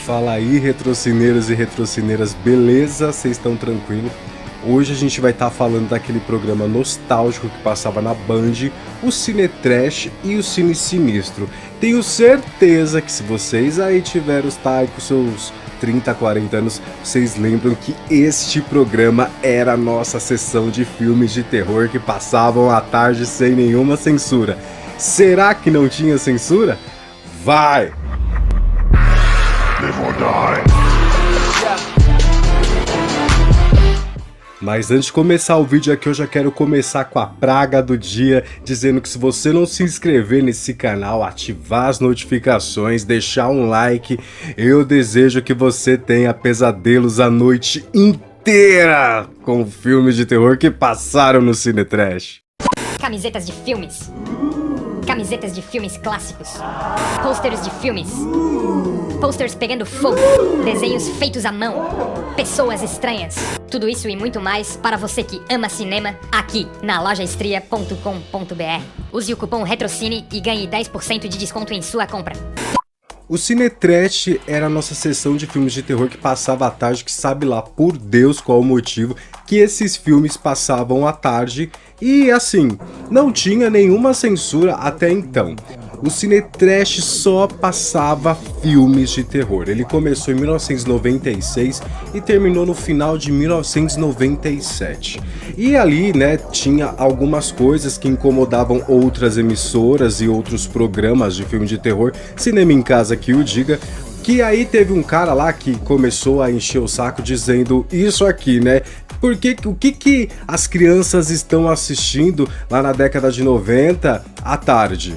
Fala aí, retrocineiros e retrocineiras, beleza? Vocês estão tranquilos? Hoje a gente vai estar falando daquele programa nostálgico que passava na Band, o Cine Trash e o Cine Sinistro. Tenho certeza que se vocês aí tiveram com seus 30, 40 anos, vocês lembram que este programa era a nossa sessão de filmes de terror que passavam à tarde sem nenhuma censura. Será que não tinha censura? Vai! Mas antes de começar o vídeo aqui, eu já quero começar com a praga do dia, dizendo que se você não se inscrever nesse canal, ativar as notificações, deixar um like, eu desejo que você tenha pesadelos a noite inteira com filmes de terror que passaram no Cine Trash. Camisetas de filmes. Camisetas de filmes clássicos. Pôsteres de filmes. Posters pegando fogo. Desenhos feitos à mão. Pessoas estranhas. Tudo isso e muito mais para você que ama cinema aqui na lojaestria.com.br. Use o cupom RETROCINE e ganhe 10% de desconto em sua compra. O Cine Trash era a nossa sessão de filmes de terror que passava à tarde, que sabe lá por Deus qual o motivo que esses filmes passavam à tarde e assim, não tinha nenhuma censura até então. O Cine Trash só passava filmes de terror. Ele começou em 1996 e terminou no final de 1997. E ali, né, tinha algumas coisas que incomodavam outras emissoras e outros programas de filme de terror, Cinema em Casa que o diga. Que aí teve um cara lá que começou a encher o saco dizendo isso aqui, né? O que as crianças estão assistindo lá na década de 90 à tarde?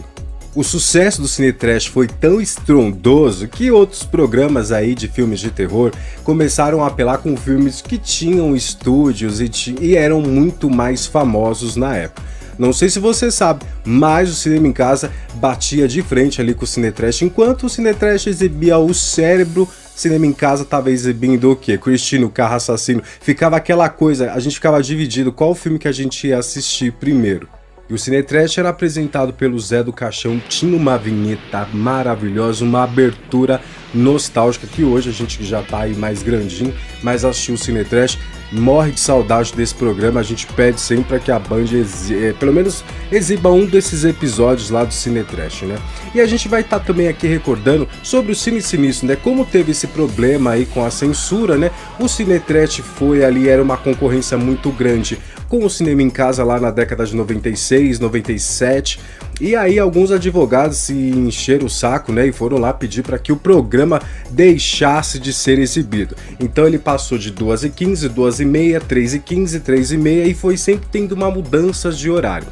O sucesso do Cine Trash foi tão estrondoso que outros programas aí de filmes de terror começaram a apelar com filmes que tinham estúdios e eram muito mais famosos na época. Não sei se você sabe, mas o Cinema em Casa batia de frente ali com o Cine Trash, enquanto o Cine Trash exibia o Cérebro, Cinema em Casa tava exibindo o quê? Cristino, o Carro Assassino. Ficava aquela coisa, a gente ficava dividido qual filme que a gente ia assistir primeiro. E o Cine Trash era apresentado pelo Zé do Caixão, tinha uma vinheta maravilhosa, uma abertura nostálgica, que hoje a gente já tá aí mais grandinho, mas assistiu o Cine Trash, morre de saudade desse programa. A gente pede sempre para que a Band pelo menos exiba um desses episódios lá do Cine Trash, né? E a gente vai estar também aqui recordando sobre o Cine Sinistro, né? Como teve esse problema aí com a censura, né? O Cine Trash era uma concorrência muito grande com o Cinema em Casa lá na década de 96, 97, e aí alguns advogados se encheram o saco, né, e foram lá pedir para que o programa deixasse de ser exibido. Então ele passou de 2h15, 2h30, 3h15, 3h30 e foi sempre tendo uma mudança de horário.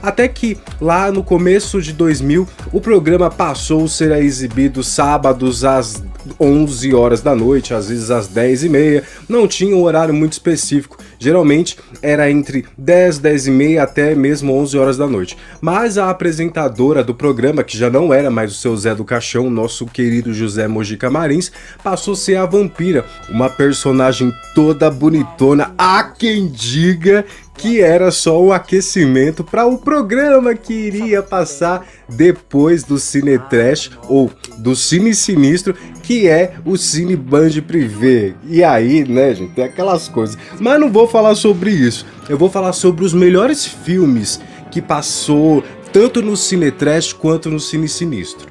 Até que lá no começo de 2000 o programa passou a ser exibido sábados às 11 horas da noite, às vezes às 10h30, não tinha um horário muito específico, geralmente era entre 10, 10h30 até mesmo 11 horas da noite. Mas a apresentadora do programa, que já não era mais o seu Zé do Caixão, nosso querido José Mojica Marins, passou a ser a Vampira, uma personagem toda bonitona, há quem diga que era só um aquecimento para o programa que iria passar depois do Cine Trash ou do Cine Sinistro, que é o Cine Band Privé. E aí, né, gente, tem aquelas coisas. Mas não vou falar sobre isso. Eu vou falar sobre os melhores filmes que passou tanto no Cine Trash quanto no Cine Sinistro.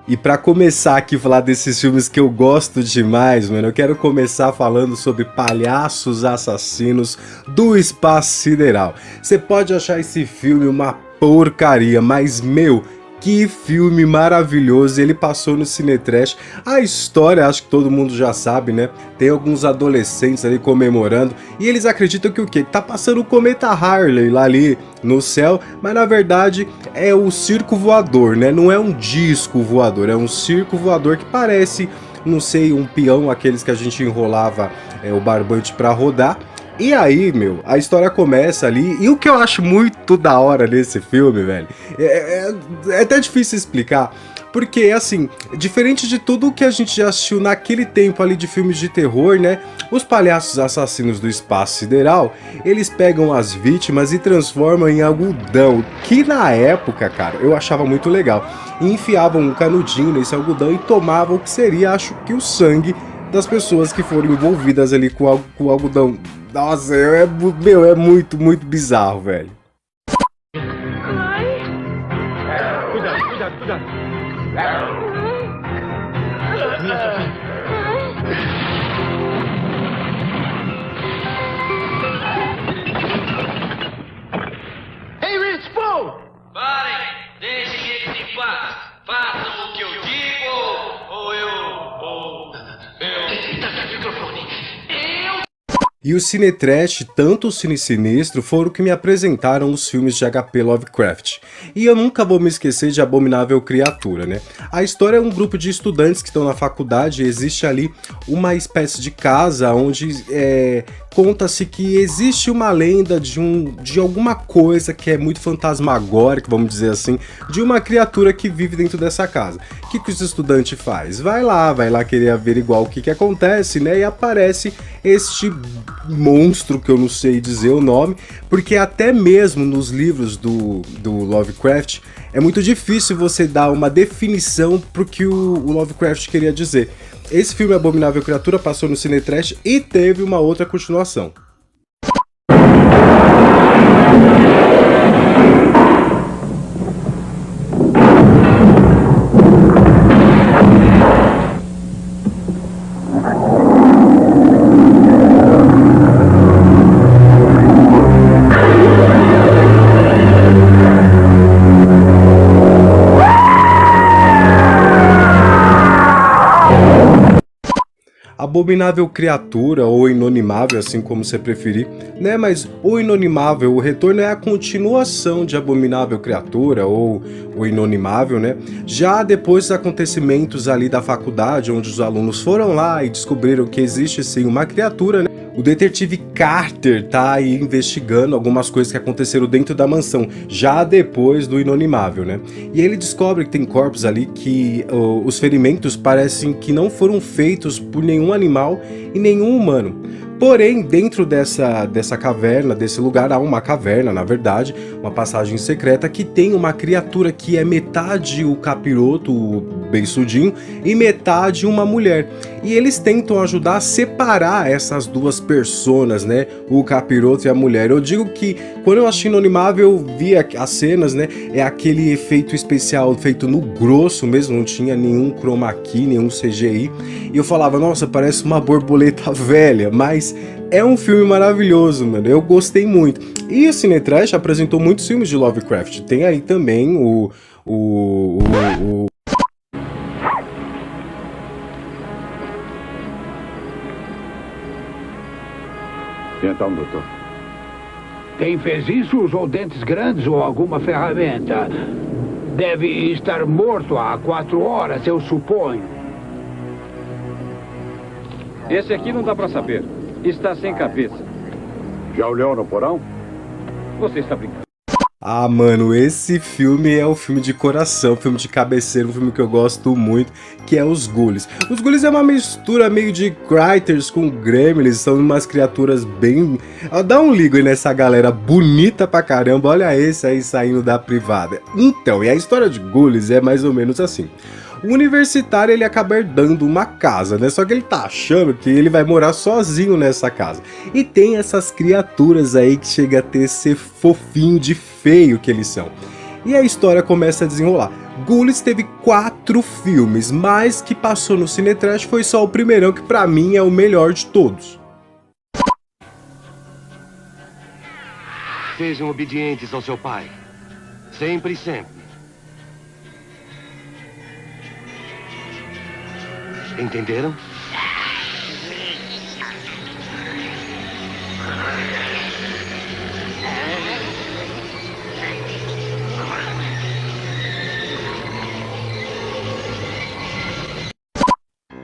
E pra começar aqui a falar desses filmes que eu gosto demais, mano, eu quero começar falando sobre Palhaços Assassinos do Espaço Sideral. Você pode achar esse filme uma porcaria, mas, meu, que filme maravilhoso, ele passou no Cine Trash. A história, acho que todo mundo já sabe, né? Tem alguns adolescentes ali comemorando e eles acreditam que o quê? Tá passando o cometa Harley lá ali no céu, mas na verdade é o circo voador, né? Não é um disco voador, é um circo voador que parece, não sei, um peão, aqueles que a gente enrolava o barbante pra rodar. E aí, meu, a história começa ali, e o que eu acho muito da hora nesse filme, velho, é até difícil explicar, Porque, assim, diferente de tudo que a gente já assistiu naquele tempo ali de filmes de terror, né? Os palhaços assassinos do espaço sideral, eles pegam as vítimas e transformam em algodão, que na época, cara, eu achava muito legal. E enfiavam um canudinho nesse algodão e tomavam o que seria, acho que o sangue das pessoas que foram envolvidas ali com o algodão. Nossa, é muito, muito bizarro, velho. Cuidado, cuidado, cuidado. Minha Sofia. Hey, Rich, Paul! Parem! Deixem eles em paz! Façam o que eu digo ou eu... Microfone! E o Cinetrash, tanto o Cine Sinistro, foram que me apresentaram os filmes de H.P. Lovecraft. E eu nunca vou me esquecer de Abominável Criatura, né? A história é um grupo de estudantes que estão na faculdade e existe ali uma espécie de casa onde conta-se que existe uma lenda de alguma coisa que é muito fantasmagórica, vamos dizer assim, de uma criatura que vive dentro dessa casa. O que os estudantes faz? Vai lá querer averiguar o que acontece, né? E aparece este monstro que eu não sei dizer o nome, porque até mesmo nos livros do Lovecraft é muito difícil você dar uma definição pro que o Lovecraft queria dizer. Esse filme Abominável Criatura passou no Cinetrash e teve uma outra continuação. Abominável Criatura, ou Inanimável, assim como você preferir, né? Mas o Inanimável, o retorno é a continuação de Abominável Criatura, ou o Inanimável, né? Já depois dos acontecimentos ali da faculdade, onde os alunos foram lá e descobriram que existe sim uma criatura, né? O detetive Carter tá aí investigando algumas coisas que aconteceram dentro da mansão, já depois do Inanimável, né? E ele descobre que tem corpos ali que os ferimentos parecem que não foram feitos por nenhum animal e nenhum humano. Porém, dentro dessa caverna, desse lugar, há uma caverna, na verdade, uma passagem secreta que tem uma criatura que é metade o capiroto, o beiçudinho, e metade uma mulher. E eles tentam ajudar a separar essas duas personas, né? O capiroto e a mulher. Eu digo que quando eu assisti Inanimável, eu vi as cenas, né? É aquele efeito especial feito no grosso mesmo, não tinha nenhum chroma key, nenhum CGI. E eu falava, nossa, parece uma borboleta velha, mas é um filme maravilhoso, mano. Eu gostei muito. E o Cinetrash apresentou muitos filmes de Lovecraft. Tem aí também Então, doutor. Tem feziços ou dentes grandes ou alguma ferramenta? Deve estar morto há 4 horas, eu suponho. Esse aqui não dá pra saber. Está sem cabeça. Já olhou no porão? Você está brincando. Ah, mano, esse filme é um filme de coração, um filme de cabeceira, um filme que eu gosto muito, que é Os Ghoulies. Os Ghoulies é uma mistura meio de Critters com Gremlins, são umas criaturas bem... Dá um ligo aí nessa galera bonita pra caramba, olha esse aí saindo da privada. Então, e a história de Ghoulies é mais ou menos assim. O universitário, ele acaba herdando uma casa, né? Só que ele tá achando que ele vai morar sozinho nessa casa. E tem essas criaturas aí que chega a ter ser fofinho de feio que eles são. E a história começa a desenrolar. Ghoulies teve 4 filmes, mas que passou no Cinetrash foi só o primeirão, que pra mim é o melhor de todos. Sejam obedientes ao seu pai. Sempre e sempre. Entenderam?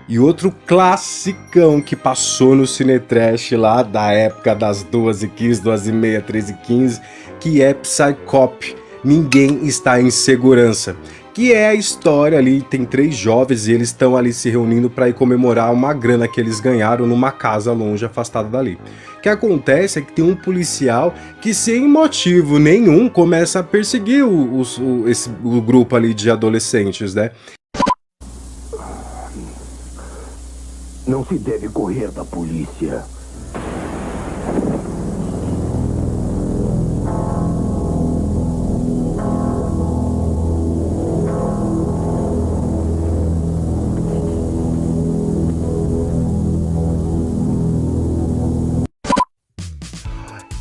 E outro classicão que passou no Cinetrash lá da época das 2h15, 2h30, 13h15, que é Psycop. Ninguém está em segurança. que é a história ali, tem 3 jovens e eles estão ali se reunindo para ir comemorar uma grana que eles ganharam numa casa longe, afastada dali. O que acontece é que tem um policial que, sem motivo nenhum, começa a perseguir o grupo ali de adolescentes, né? Não se deve correr da polícia.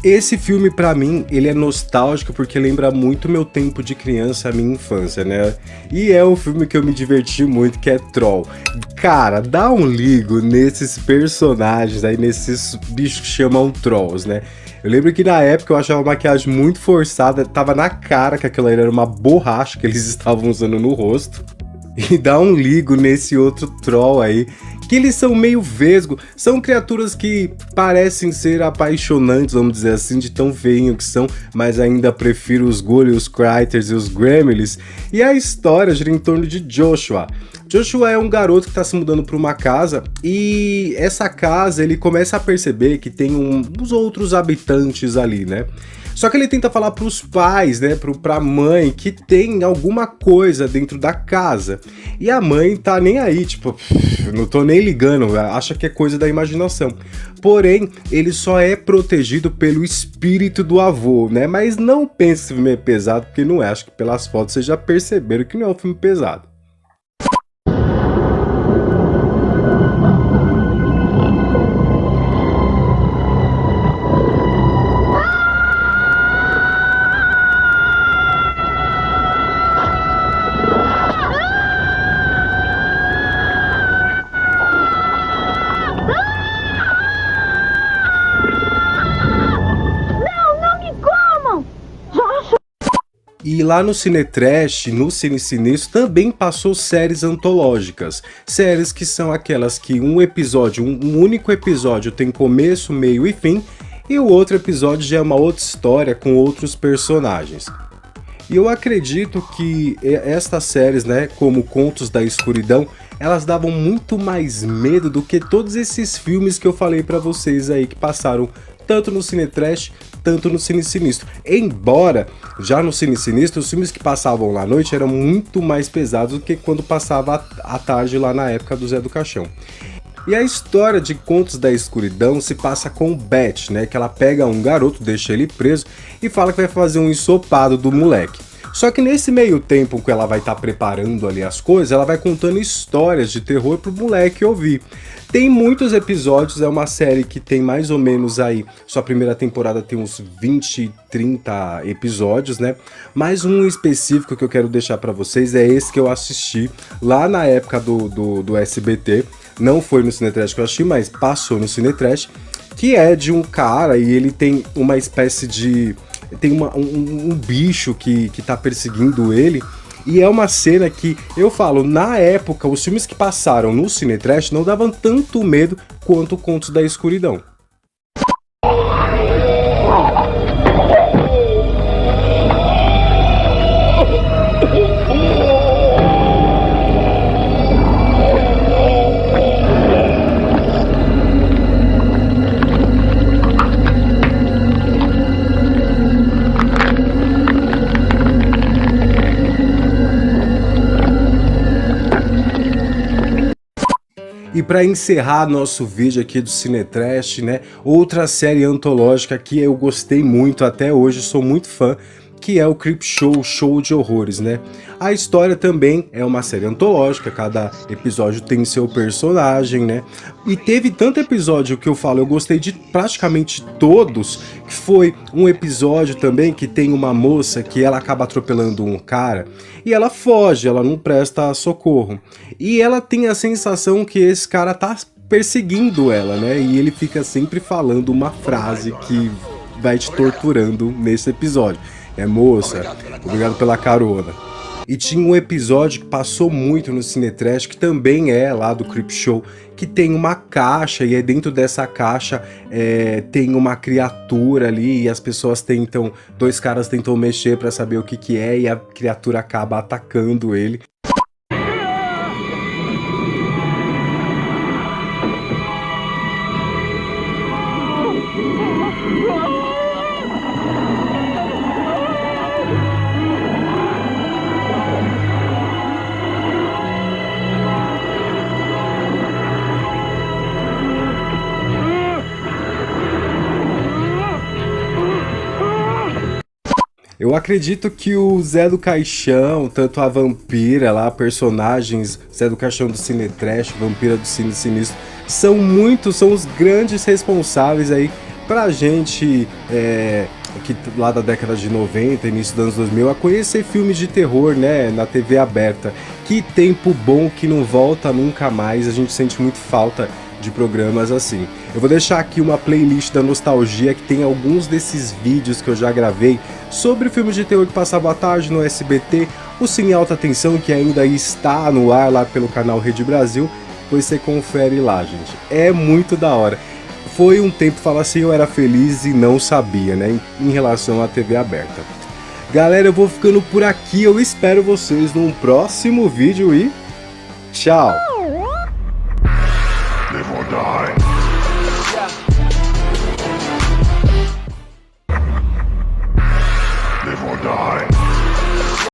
Esse filme, pra mim, ele é nostálgico porque lembra muito meu tempo de criança, a minha infância, né? E é um filme que eu me diverti muito, que é Troll. Cara, dá um ligo nesses personagens aí, nesses bichos que chamam Trolls, né? Eu lembro que na época eu achava a maquiagem muito forçada, tava na cara que aquilo era uma borracha que eles estavam usando no rosto. E dá um ligo nesse outro Troll aí, que eles são meio vesgo, são criaturas que parecem ser apaixonantes, vamos dizer assim, de tão feinho que são, mas ainda prefiro os Ghouls, os Critters e os Gremlins. E a história gira em torno de Joshua. Joshua é um garoto que está se mudando para uma casa e essa casa ele começa a perceber que tem uns outros habitantes ali, né? Só que ele tenta falar para os pais, né, pra mãe, que tem alguma coisa dentro da casa. E a mãe tá nem aí, tipo, não tô nem ligando, acha que é coisa da imaginação. Porém, ele só é protegido pelo espírito do avô, né? Mas não pense que esse filme é pesado, porque não é. Acho que pelas fotos vocês já perceberam que não é um filme pesado. E lá no Cinetrash, no Cine Sinistro, também passou séries antológicas. Séries que são aquelas que um único episódio tem começo, meio e fim, e o outro episódio já é uma outra história com outros personagens. E eu acredito que estas séries, né, como Contos da Escuridão, elas davam muito mais medo do que todos esses filmes que eu falei pra vocês aí, que passaram tanto no Cinetrash, tanto no Cine Sinistro. Embora, já no Cine Sinistro, os filmes que passavam lá à noite eram muito mais pesados do que quando passava à tarde lá na época do Zé do Caixão. E a história de Contos da Escuridão se passa com Beth, né? Que ela pega um garoto, deixa ele preso e fala que vai fazer um ensopado do moleque. Só que nesse meio tempo que ela vai estar preparando ali as coisas, ela vai contando histórias de terror pro moleque ouvir. Tem muitos episódios, é uma série que tem mais ou menos aí, sua primeira temporada tem uns 20, 30 episódios, né? Mas um específico que eu quero deixar pra vocês é esse que eu assisti lá na época do SBT. Não foi no Cinetrash que eu assisti, mas passou no Cinetrash, que é de um cara e ele tem uma espécie de... tem um bicho que tá perseguindo ele. E é uma cena que, eu falo, na época, os filmes que passaram no Cinetrash não davam tanto medo quanto Contos da Escuridão. E para encerrar nosso vídeo aqui do Cinetrash, né, outra série antológica que eu gostei muito até hoje, sou muito fã, que é o Creepshow, Show de Horrores, né? A história também é uma série antológica, cada episódio tem seu personagem, né? E teve tanto episódio que eu falo, eu gostei de praticamente todos, que foi um episódio também que tem uma moça que ela acaba atropelando um cara e ela foge, ela não presta socorro. E ela tem a sensação que esse cara tá perseguindo ela, né? E ele fica sempre falando uma frase que vai te torturando nesse episódio. É, moça, obrigado pela carona. E tinha um episódio que passou muito no Cinetrash, que também é lá do Creepshow, que tem uma caixa, e aí dentro dessa caixa tem uma criatura ali, e as pessoas tentam, dois caras tentam mexer pra saber o que que é, e a criatura acaba atacando ele. Eu acredito que o Zé do Caixão, tanto a vampira lá, personagens, Zé do Caixão do Cinetrash, vampira do Cine Sinistro, são os grandes responsáveis aí pra gente, que lá da década de 90, início dos anos 2000, a conhecer filmes de terror, né, na TV aberta. Que tempo bom que não volta nunca mais, a gente sente muito falta de programas assim. Eu vou deixar aqui uma playlist da nostalgia que tem alguns desses vídeos que eu já gravei sobre filmes de terror que passavam à tarde no SBT, o Cine Alta Tensão, que ainda está no ar lá pelo canal Rede Brasil, depois você confere lá, gente. É muito da hora. Foi um tempo, falar assim, eu era feliz e não sabia, né, em relação à TV aberta. Galera, eu vou ficando por aqui, eu espero vocês num próximo vídeo e tchau!